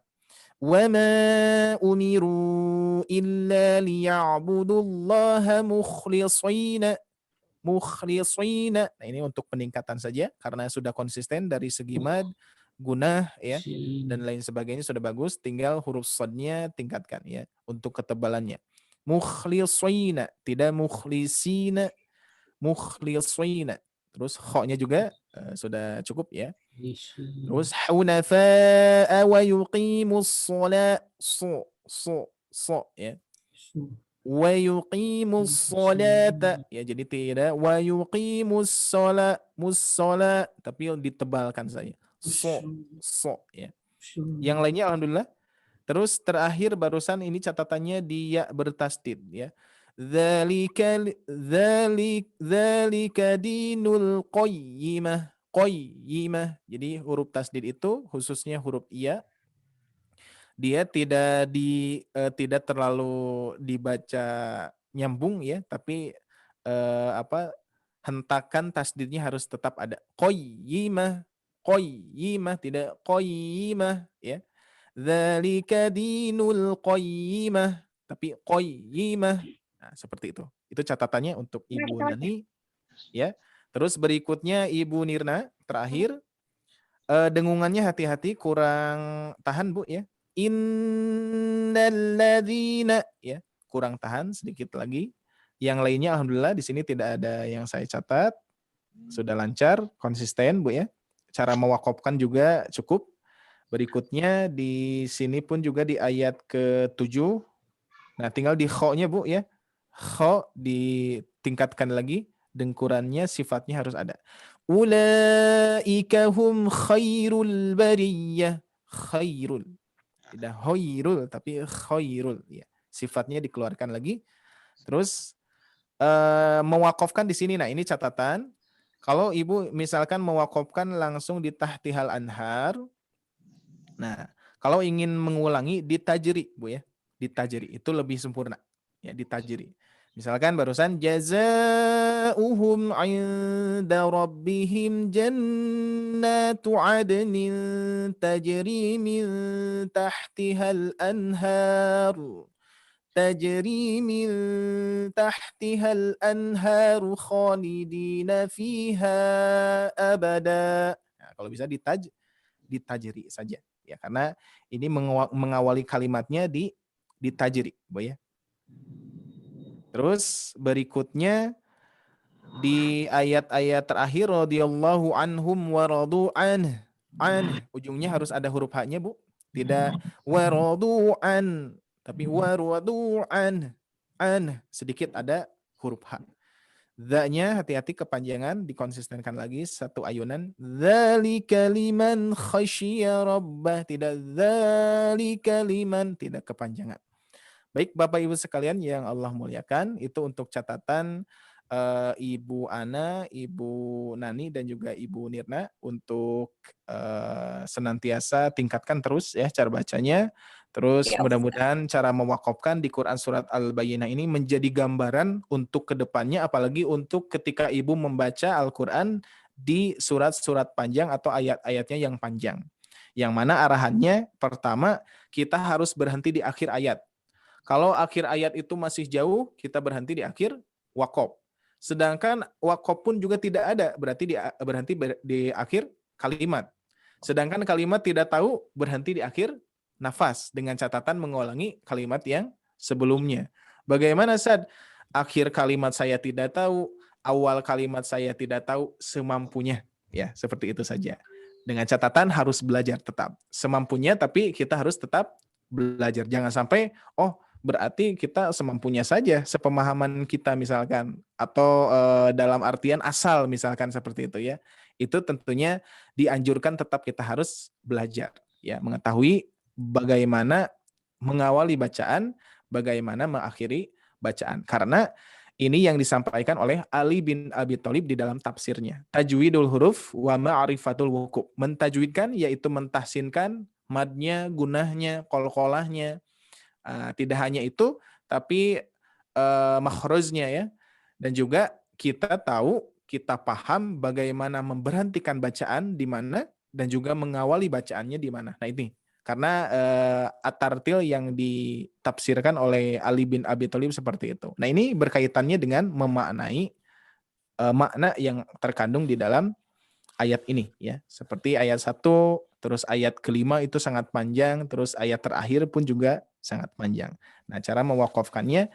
Wa ma umiru illa liya'budullaha mukhlishina. Nah, ini untuk peningkatan saja karena sudah konsisten dari segi mad, gunah ya dan lain sebagainya sudah bagus, tinggal huruf shadnya tingkatkan ya untuk ketebalannya. Mukhlishina, tidak mukhlisina, mukhlishina. Terus kha-nya juga sudah cukup ya. Terus hunafa'a wa yuqimus shalah, ya. Wa yuqimus sholata ya, jadi tidak wa yuqimus sholat tapi ditebalkan saja ya. Yang lainnya alhamdulillah. Terus terakhir barusan ini catatannya di ya bertasdid ya. Dzalika dinul qayyimah. Jadi huruf tasdid itu khususnya huruf iya dia tidak terlalu dibaca nyambung ya, tapi hentakan tasdidnya harus tetap ada. Qayyimah tidak qayyimah ya. Dzalika dinul qayyimah tapi qayyimah. Nah, seperti itu. Itu catatannya untuk Ibu Nani ya. Terus berikutnya Ibu Nirna terakhir. Dengungannya hati-hati kurang tahan Bu ya. Innalladzina ya, kurang tahan sedikit lagi. Yang lainnya alhamdulillah di sini tidak ada yang saya catat. Sudah lancar, konsisten Bu ya. Cara mewakafkan juga cukup. Berikutnya di sini pun juga di ayat ke-7. Nah, tinggal di kho-nya Bu ya. Kho ditingkatkan lagi, dengkurannya sifatnya harus ada. Ulaika hum khairul bariyah. Khairul. Tidak khairul tapi khairul ya. Sifatnya dikeluarkan lagi. Terus mewakafkan di sini. Nah, ini catatan. Kalau Ibu misalkan mewakafkan langsung di tahtihal anhar. Nah, kalau ingin mengulangi ditajri Bu ya. Ditajri itu lebih sempurna. Ya, ditajri. Misalkan barusan jazaa'uhum 'inda rabbihim jannatu 'adnin tajri min tahtihal anhar. تجري من تحتها الأنهار خالدين فيها أبدا. Nah, kalau bisa ditajri saja ya, karena ini mengawali kalimatnya ditajri, Bu ya. Terus berikutnya di ayat-ayat terakhir radhiyallahu anhum wa radu an, ujungnya harus ada huruf h-nya, Bu. Tidak wa radu an, tapi wadu'an, sedikit ada huruf H. The-nya hati-hati kepanjangan, dikonsistenkan lagi satu ayunan. Dzalika liman khasyiya rabbah, tidak dzalika liman, tidak kepanjangan. Baik Bapak Ibu sekalian yang Allah muliakan, itu untuk catatan Ibu Ana, Ibu Nani, dan juga Ibu Nirna untuk senantiasa tingkatkan terus ya cara bacanya. Terus mudah-mudahan cara mewakafkan di Quran Surat Al-Bayyinah ini menjadi gambaran untuk kedepannya, apalagi untuk ketika Ibu membaca Al-Quran di surat-surat panjang atau ayat-ayatnya yang panjang. Yang mana arahannya pertama kita harus berhenti di akhir ayat. Kalau akhir ayat itu masih jauh, kita berhenti di akhir wakaf. Sedangkan wakaf pun juga tidak ada, berarti berhenti di akhir kalimat. Sedangkan kalimat tidak tahu, berhenti di akhir nafas dengan catatan mengulangi kalimat yang sebelumnya. Bagaimana Sad? Akhir kalimat saya tidak tahu, awal kalimat saya tidak tahu, semampunya. Ya, seperti itu saja. Dengan catatan harus belajar tetap. Semampunya, tapi kita harus tetap belajar. Jangan sampai, berarti kita semampunya saja, sepemahaman kita misalkan. Atau dalam artian asal misalkan seperti itu ya. Itu tentunya dianjurkan tetap kita harus belajar. Ya, mengetahui bagaimana mengawali bacaan, bagaimana mengakhiri bacaan. Karena ini yang disampaikan oleh Ali bin Abi Thalib di dalam tafsirnya. Tajwidul huruf wa ma'rifatul wuquf. Mentajwidkan yaitu mentahsinkan madnya, gunahnya, qalqalahnya. Tidak hanya itu, tapi makhrajnya ya. Dan juga kita tahu, kita paham bagaimana memberhentikan bacaan di mana dan juga mengawali bacaannya di mana. Nah ini karena at-tartil yang ditafsirkan oleh Ali bin Abi Thalib seperti itu. Nah ini berkaitannya dengan memaknai makna yang terkandung di dalam ayat ini ya. Seperti ayat 1, terus ayat kelima itu sangat panjang, terus ayat terakhir pun juga sangat panjang. Nah cara mewakafkannya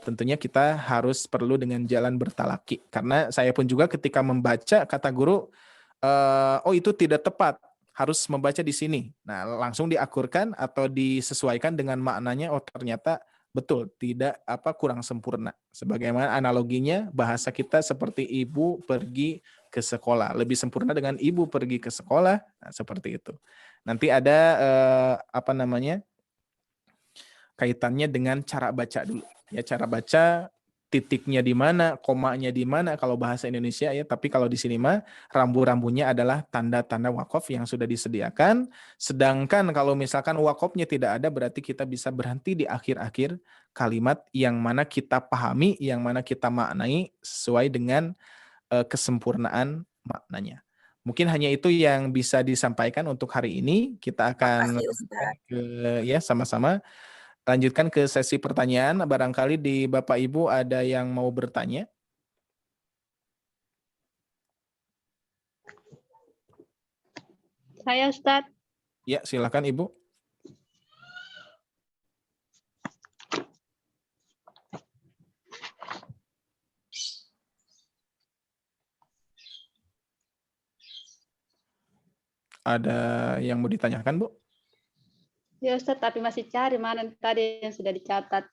tentunya kita harus perlu dengan jalan bertalaki. Karena saya pun juga ketika membaca kata guru, itu tidak tepat, harus membaca di sini. Nah, langsung diakurkan atau disesuaikan dengan maknanya, ternyata betul, tidak kurang sempurna. Sebagaimana analoginya, bahasa kita seperti ibu pergi ke sekolah. Lebih sempurna dengan ibu pergi ke sekolah, nah, seperti itu. Nanti ada kaitannya dengan cara baca dulu. Ya, cara baca, titiknya di mana, komanya di mana kalau bahasa Indonesia ya, tapi kalau di sini mah rambu-rambunya adalah tanda-tanda wakaf yang sudah disediakan. Sedangkan kalau misalkan wakafnya tidak ada, berarti kita bisa berhenti di akhir-akhir kalimat yang mana kita pahami, yang mana kita maknai sesuai dengan kesempurnaan maknanya. Mungkin hanya itu yang bisa disampaikan untuk hari ini. Kita akan sama-sama lanjutkan ke sesi pertanyaan. Barangkali di Bapak Ibu ada yang mau bertanya? Saya Ustadz. Ya, silakan Ibu. Ada yang mau ditanyakan, Bu? Ya Ustadz, tapi masih cari mana tadi yang sudah dicatat.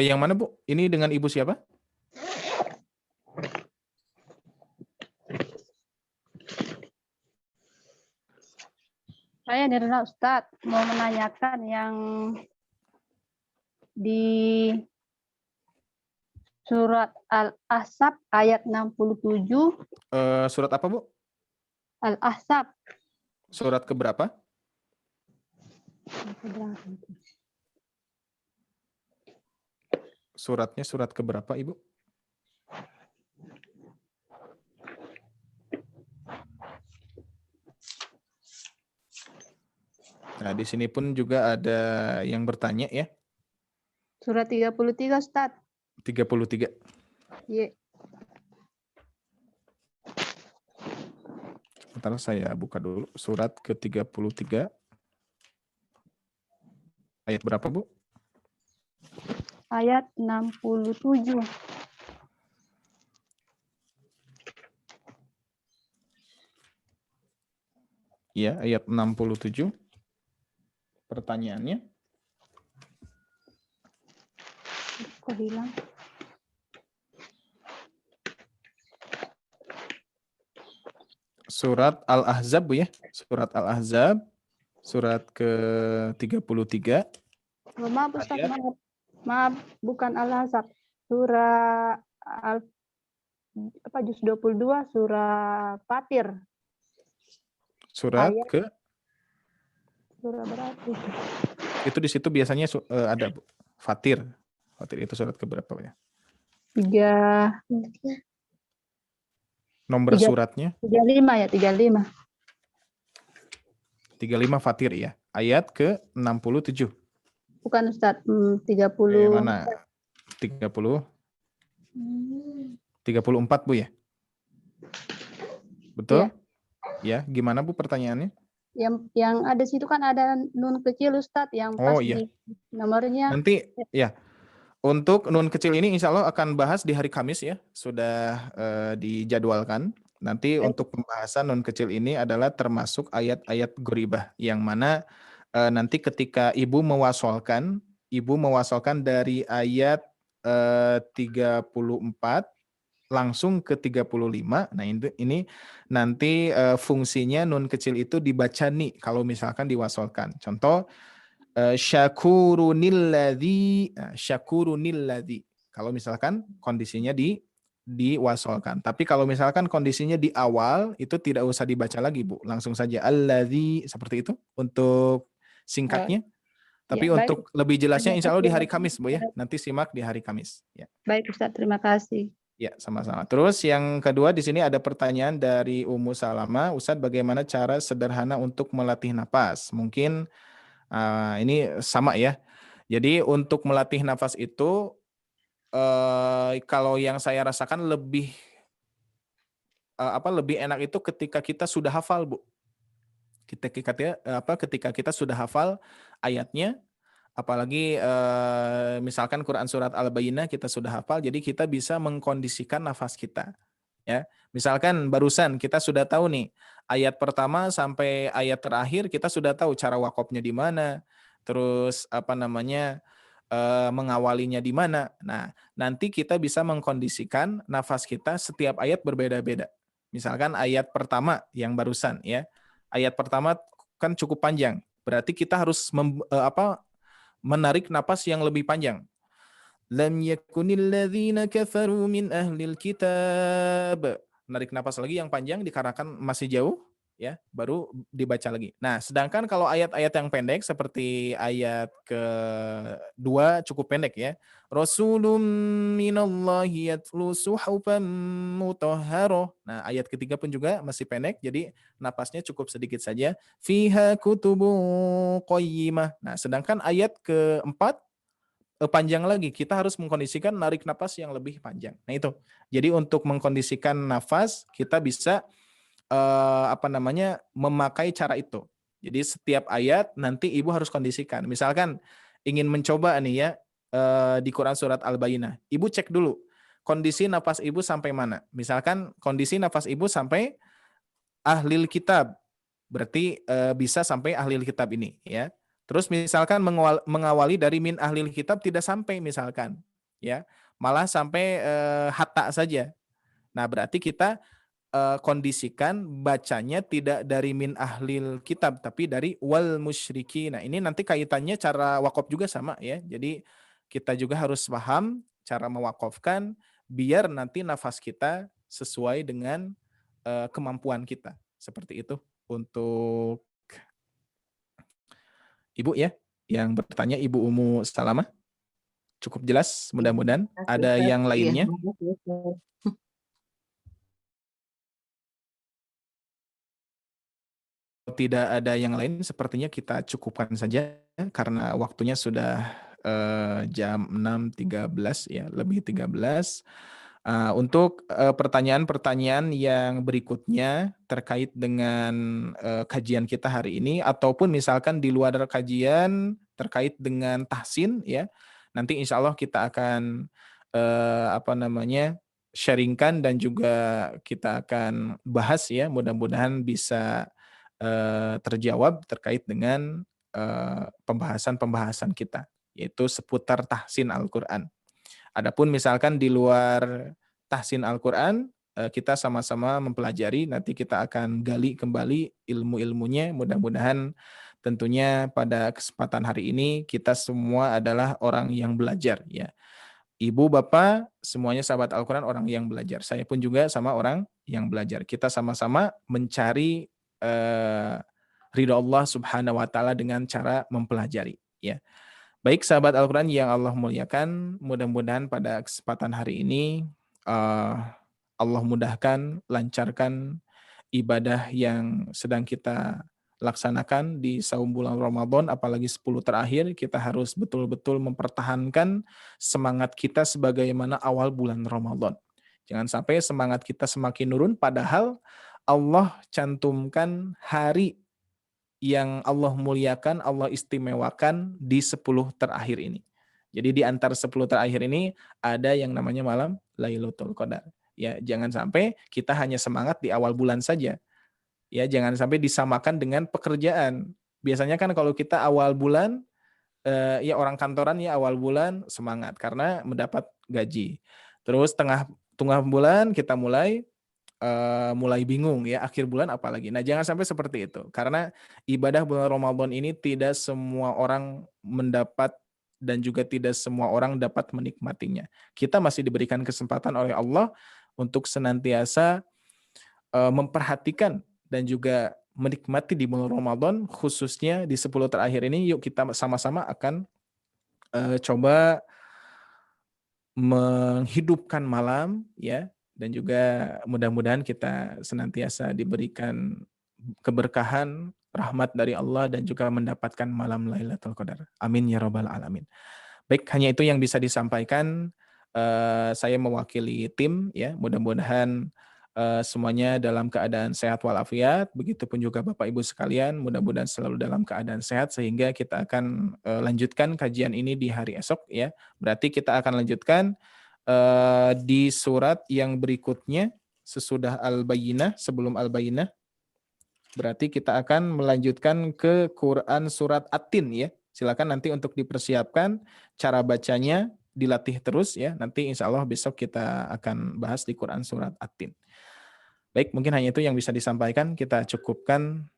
Yang mana Bu? Ini dengan Ibu siapa? Saya Nirna Ustadz, mau menanyakan yang di surat Al-Ahzab ayat 67. Surat apa Bu? Al-Ahzab. Surat keberapa? suratnya surat keberapa, Ibu? Nah, di sini pun juga ada yang bertanya ya. Surat 33, Ustaz. 33. Iya. Sebentar saya buka dulu surat ke-33. Ayat berapa, Bu? Ayat 67. Iya, ayat 67. Pertanyaannya, Kok hilang? surat Al-Ahzab, Bu ya. Surat Al-Ahzab, surat ke-33. Oh, maaf Ustaz, Ayat. maaf. Maaf, bukan Al-Ahzab. Surah juz 22 surah Fatir. Surat Ayat. ke Surah berapa itu? itu di situ biasanya ada, Bu. Fatir. Fatir itu surat keberapa ya? 35 Nomor Tiga. suratnya ya, 35. 35 Fatir ya. Ayat ke-67. Bukan Ustaz, 30. Mana? 30. 34, Bu ya? Betul? Ya, gimana Bu pertanyaannya? Yang ada situ kan ada nun kecil Ustaz yang pas iya. di nomornya. Nanti ya. Untuk nun kecil ini insya Allah akan bahas di hari Kamis ya. Sudah dijadwalkan. Nanti untuk pembahasan nun kecil ini adalah termasuk ayat-ayat goribah. Yang mana nanti ketika Ibu mewasolkan dari ayat 34 langsung ke 35. Nah ini nanti fungsinya nun kecil itu dibaca nih kalau misalkan diwasolkan. Contoh syakurunilladzi. Kalau misalkan kondisinya diwasolkan. Tapi kalau misalkan kondisinya di awal itu tidak usah dibaca lagi, Bu. Langsung saja alladzi seperti itu untuk singkatnya. Tapi ya, untuk lebih jelasnya insya Allah di hari Kamis, Bu ya. Nanti simak di hari Kamis. Ya. Baik Ustaz, terima kasih. Ya, sama-sama. Terus yang kedua di sini ada pertanyaan dari Ummu Salama, Ustadz bagaimana cara sederhana untuk melatih napas? Mungkin ini sama ya. Jadi untuk melatih nafas itu kalau yang saya rasakan lebih lebih enak itu ketika kita sudah hafal, Bu. Ketika kita sudah hafal ayatnya, apalagi misalkan Quran surat Al-Bayyinah kita sudah hafal, jadi kita bisa mengkondisikan nafas kita. Ya, misalkan barusan kita sudah tahu nih ayat pertama sampai ayat terakhir kita sudah tahu cara wakofnya di mana, terus mengawalinya di mana. Nah, nanti kita bisa mengkondisikan nafas kita setiap ayat berbeda-beda. Misalkan ayat pertama yang barusan ya, ayat pertama kan cukup panjang, berarti kita harus menarik nafas yang lebih panjang. Lam yakunil ladzina kafaru min ahlil kitab. Narik napas lagi yang panjang dikarenakan masih jauh ya, baru dibaca lagi. Nah, sedangkan kalau ayat-ayat yang pendek seperti ayat ke-2 cukup pendek ya. Rasulun minallahi yatlu suhufan mutahharah. Nah, ayat ketiga pun juga masih pendek, jadi napasnya cukup sedikit saja. Fiha kutubun qayyimah. Nah, sedangkan ayat keempat panjang lagi, kita harus mengkondisikan narik nafas yang lebih panjang. Nah itu, jadi untuk mengkondisikan nafas kita bisa memakai cara itu. Jadi setiap ayat nanti Ibu harus kondisikan. Misalkan ingin mencoba nih ya di Quran surat Al-Bayyinah, Ibu cek dulu kondisi nafas Ibu sampai mana. Misalkan kondisi nafas Ibu sampai ahlil kitab, berarti bisa sampai ahlil kitab ini ya. Terus misalkan mengawali dari min ahlil kitab tidak sampai misalkan, ya malah sampai hatta saja. Nah berarti kita kondisikan bacanya tidak dari min ahlil kitab tapi dari wal musyriki. Nah ini nanti kaitannya cara wakaf juga sama ya. Jadi kita juga harus paham cara mewakafkan biar nanti nafas kita sesuai dengan kemampuan kita. Seperti itu untuk Ibu ya, yang bertanya Ibu Ummu Salamah. cukup jelas mudah-mudahan. Ada yang lainnya? Tidak ada yang lain, sepertinya kita cukupkan saja karena waktunya sudah jam 6.13 ya, lebih 13. Untuk pertanyaan-pertanyaan yang berikutnya terkait dengan kajian kita hari ini, ataupun misalkan di luar kajian terkait dengan tahsin ya, nanti insya Allah kita akan sharingkan dan juga kita akan bahas ya, mudah-mudahan bisa terjawab terkait dengan pembahasan-pembahasan kita, yaitu seputar tahsin Al-Quran. Adapun misalkan di luar tahsin Al-Quran, kita sama-sama mempelajari, nanti kita akan gali kembali ilmu-ilmunya, mudah-mudahan tentunya pada kesempatan hari ini kita semua adalah orang yang belajar ya. Ibu, Bapak, semuanya sahabat Al-Quran orang yang belajar. Saya pun juga sama orang yang belajar. Kita sama-sama mencari ridha Allah Subhanahu wa Ta'ala dengan cara mempelajari ya. Baik sahabat Al-Quran yang Allah muliakan, mudah-mudahan pada kesempatan hari ini Allah mudahkan, lancarkan ibadah yang sedang kita laksanakan di saum bulan Ramadan, apalagi 10 terakhir. Kita harus betul-betul mempertahankan semangat kita sebagaimana awal bulan Ramadan. Jangan sampai semangat kita semakin nurun, padahal Allah cantumkan hari yang Allah muliakan, Allah istimewakan di 10 terakhir ini. Jadi di antara 10 terakhir ini ada yang namanya malam Lailatul Qadar. Ya, jangan sampai kita hanya semangat di awal bulan saja. Ya, jangan sampai disamakan dengan pekerjaan. Biasanya kan kalau kita awal bulan ya orang kantoran ya awal bulan semangat karena mendapat gaji. Terus tengah bulan kita mulai bingung ya, akhir bulan apalagi. Nah, jangan sampai seperti itu. Karena ibadah bulan Ramadan ini tidak semua orang mendapat dan juga tidak semua orang dapat menikmatinya. Kita masih diberikan kesempatan oleh Allah untuk senantiasa memperhatikan dan juga menikmati di bulan Ramadan, khususnya di 10 terakhir ini. Yuk kita sama-sama akan coba menghidupkan malam ya, dan juga mudah-mudahan kita senantiasa diberikan keberkahan, rahmat dari Allah dan juga mendapatkan malam Lailatul Qadar. Amin ya rabbal alamin. Baik, hanya itu yang bisa disampaikan. Saya mewakili tim ya, mudah-mudahan semuanya dalam keadaan sehat walafiat, begitupun juga Bapak Ibu sekalian, mudah-mudahan selalu dalam keadaan sehat sehingga kita akan lanjutkan kajian ini di hari esok ya. Berarti kita akan lanjutkan di surat yang berikutnya sesudah Al-Bayyinah, sebelum Al-Bayyinah. Berarti kita akan melanjutkan ke Quran surat At-Tin ya. Silakan nanti untuk dipersiapkan cara bacanya, dilatih terus ya. Nanti insya Allah besok kita akan bahas di Quran surat At-Tin. Baik, mungkin hanya itu yang bisa disampaikan. Kita cukupkan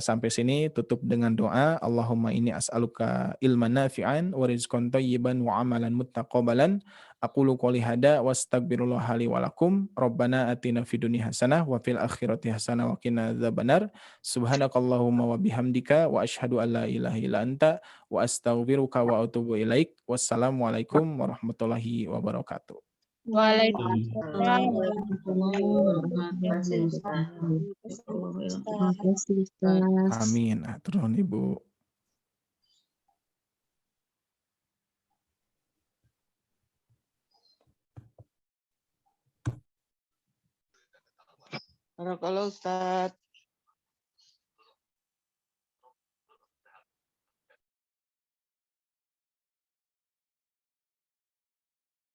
sampai sini, tutup dengan doa. Allahumma inni as'aluka ilman nafi'an wa rizqan thayyiban wa amalan muttaqabbalan. Aqulu qouli hada wa astaghfirullah li wa lakum. Rabbana atina fid dunya hasanah wa fil akhirati hasanah wa qina adzabannar. Subhanakallahumma wa bihamdika wa asyhadu an la ilaha illa anta wa astaghfiruka wa atubu ilaik. Wassalamualaikum warahmatullahi wabarakatuh. Waalaikumsalam. Amin. Turun Ibu. Barakallah Ustaz.